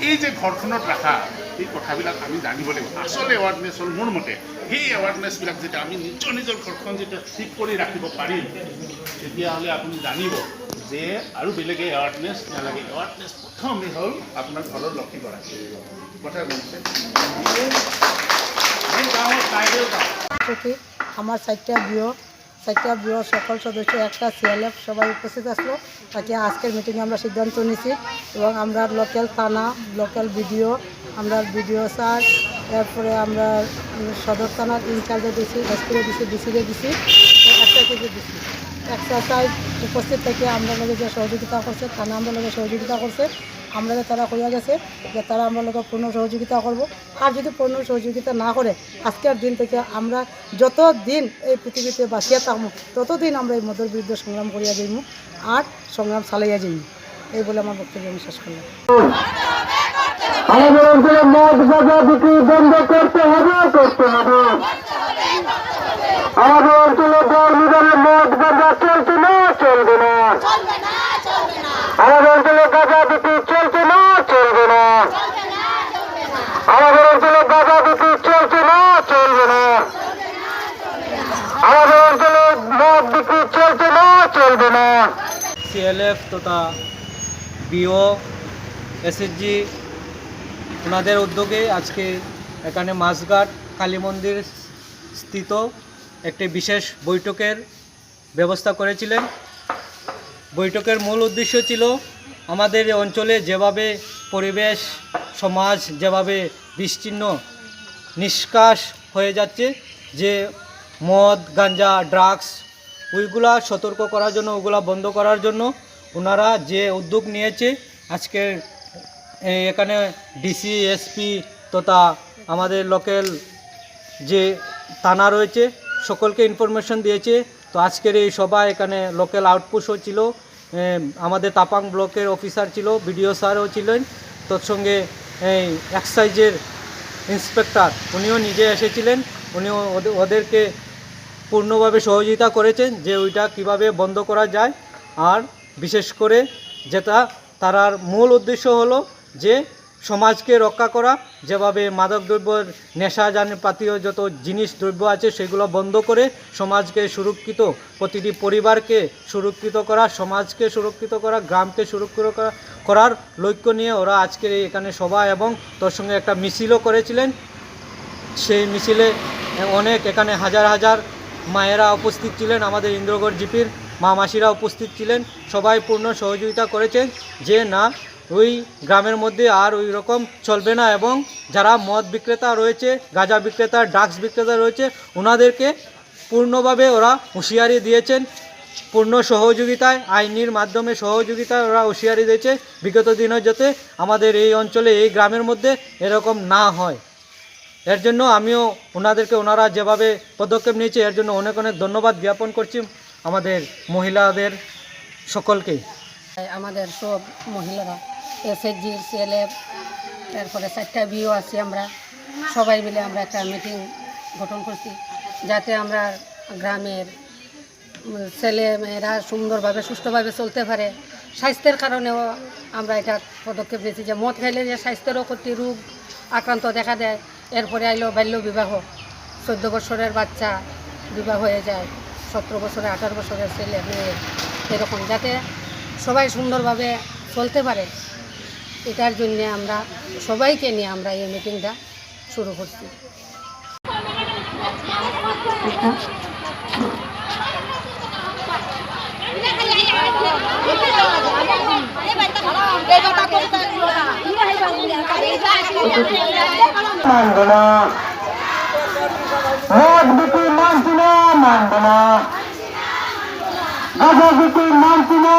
এই যে ঘৰখনত ৰাখা এই কথাবিলাক আমি জানিব লাগিব। আচল এৱাৰনেছ হ'ল মোৰ মতে সেই এৱাৰনেছবিলাক যেতিয়া আমি নিজৰ ঘৰখন যেতিয়া ঠিক কৰি ৰাখিব পাৰিম তেতিয়াহ'লে আপুনি জানিব যে আৰু বেলেগে এৱাৰনেছ নালাগে। এৱাৰনেছ প্ৰথমেই হ'ল আপোনাৰ ঘৰৰ লক্ষীগৰাকী কথা বলছে গাঁৱৰ টাইবেল গাঁও আমার চারটা ব্যুরো সকল সদস্য একটা সিএলএফ সবাই উপস্থিত আসলো। তাকে আজকের মিটিংয়ে আমরা সিদ্ধান্ত নিয়েছি এবং আমরা লোকাল থানা লোকাল বিডিও আমরা বিডিও স্যার এরপরে আমরা সদর থানার ইনচার্জে দিছি এসপিরে দিছি ডিসিরে দিছি একটা কিছু দিছি এক্সারসাইজ উপস্থিত থেকে আমরা লোকে যে সহযোগিতা করছে থানা আমরা লোকে সহযোগিতা করছে আমরা তারা কইয়া গেছে যে তারা আমরা লোক পূর্ণ সহযোগিতা করব। আর যদি পূর্ণ সহযোগিতা না করে আজকের দিন থেকে আমরা যত দিন এই পৃথিবীতে বাঁচিয়া থাকবো ততদিন আমরা এই মদের বিরুদ্ধে সংগ্রাম করিয়া যাইব আর সংগ্রাম চালাইয়া যাইব। এই বলে আমার বক্তব্য আমি শেষ করলাম। আমাদের অঞ্চলে মদ গাঁজা বিক্রি বন্ধ করতে হবে। আমাদের অঞ্চলে মদ গাঁজা চলছে না, চলবে না। আমাদের অঞ্চলে গাঁজা বিক্রি চলছে না, চলবে না। আমাদের অঞ্চলে গাঁজা বিক্রি চলছে না, চলবে না। আমাদের অঞ্চলে মদ বিক্রি চলছে না, চলবে না। সিএলএফ তথা বিও এসএসজি ওনাদের উদ্যোগে আজকে এখানে মাছঘাট কালী মন্দির স্থিত একটি বিশেষ বৈঠকের ব্যবস্থা করেছিলেন। বৈঠকের মূল উদ্দেশ্য ছিল আমাদের অঞ্চলে যেভাবে পরিবেশ সমাজ যেভাবে বিচ্ছিন্ন নিষ্কাশ হয়ে যাচ্ছে, যে মদ গাঞ্জা ড্রাগস ওইগুলা সতর্ক করার জন্য ওগুলা বন্ধ করার জন্য ওনারা যে উদ্যোগ নিয়েছে আজকে এখানে ডিসি এসপি তথা আমাদের লোকাল যে থানা রয়েছে সকলকে ইনফরমেশন দিয়েছে। তো আজকের এই সভা এখানে লোকাল আউটপোস্টও ছিল, আমাদের তাপাং ব্লকের অফিসার ছিল, বিডিও স্যারও ছিলেন, তৎসঙ্গে এই এক্সাইজের ইন্সপেক্টর উনিও নিজে এসেছিলেন। উনিও ওদেরকে পূর্ণভাবে সহযোগিতা করেছেন যে ওইটা কিভাবে বন্ধ করা যায়। আর বিশেষ করে যেটা তার মূল উদ্দেশ্য হলো যে সমাজকে রক্ষা করা, যেভাবে মাদকদ্রব্যের নেশাজাতীয় যত জিনিস দ্রব্য আছে সেগুলো বন্ধ করে সমাজকে সুরক্ষিত, প্রতিটি পরিবারকে সুরক্ষিত করা, সমাজকে সুরক্ষিত করা, গ্রামকে সুরক্ষিত করার লক্ষ্য নিয়ে ওরা আজকের এখানে সভা এবং তার সঙ্গে একটা মিছিলও করেছিলেন। সেই মিছিলে অনেক এখানে হাজার হাজার মায়েরা উপস্থিত ছিলেন, আমাদের ইন্দ্রগড় জিপির মা মাসিরা উপস্থিত ছিলেন। সবাই পূর্ণ সহযোগিতা করেছেন যে না ওই গ্রামের মধ্যে আর ওই রকম চলবে না, এবং যারা মদ বিক্রেতা রয়েছে, গাঁজা বিক্রেতা, ড্রাগস বিক্রেতা রয়েছে ওনাদেরকে পূর্ণভাবে ওরা হুঁশিয়ারি দিয়েছেন। পূর্ণ সহযোগিতায় আইনের মাধ্যমে সহযোগিতায় ওরা হুঁশিয়ারি দিয়েছে বিগত দিনে যাতে আমাদের এই অঞ্চলে এই গ্রামের মধ্যে এরকম না হয়। এর জন্য আমিও ওনারা যেভাবে পদক্ষেপ নিয়েছে এর জন্য অনেক অনেক ধন্যবাদ জ্ঞাপন করছি আমাদের মহিলাদের সকলকেই। আমাদের সব মহিলারা এসএসজি সিএলএফ তারপরে 4টা বিও আছি, আমরা সবাই মিলে আমরা একটা মিটিং গঠন করছি যাতে আমরা গ্রামের ছেলে মেয়েরা সুন্দরভাবে সুষ্ঠুভাবে চলতে পারে। স্বাস্থ্যের কারণেও আমরা এটা পদক্ষেপ নিয়েছি যে মদ খাইলে যে স্বাস্থ্যেরও ক্ষতি রোগ আক্রান্ত দেখা দেয়। এরপরে আইলো বাল্য বিবাহ, 14 বছরের বাচ্চা বিবাহ হয়ে যায়, 17 বছরে 18 বছরের ছেলে মেয়ে, এরকম যাতে সবাই সুন্দরভাবে চলতে পারে এটার জন্য আমরা সবাইকে নিয়ে আমরা এই মিটিংটা শুরু করছি। মদ বিক্রি মানছি না, মানব না। গাঁজা বিক্রি মানছি না।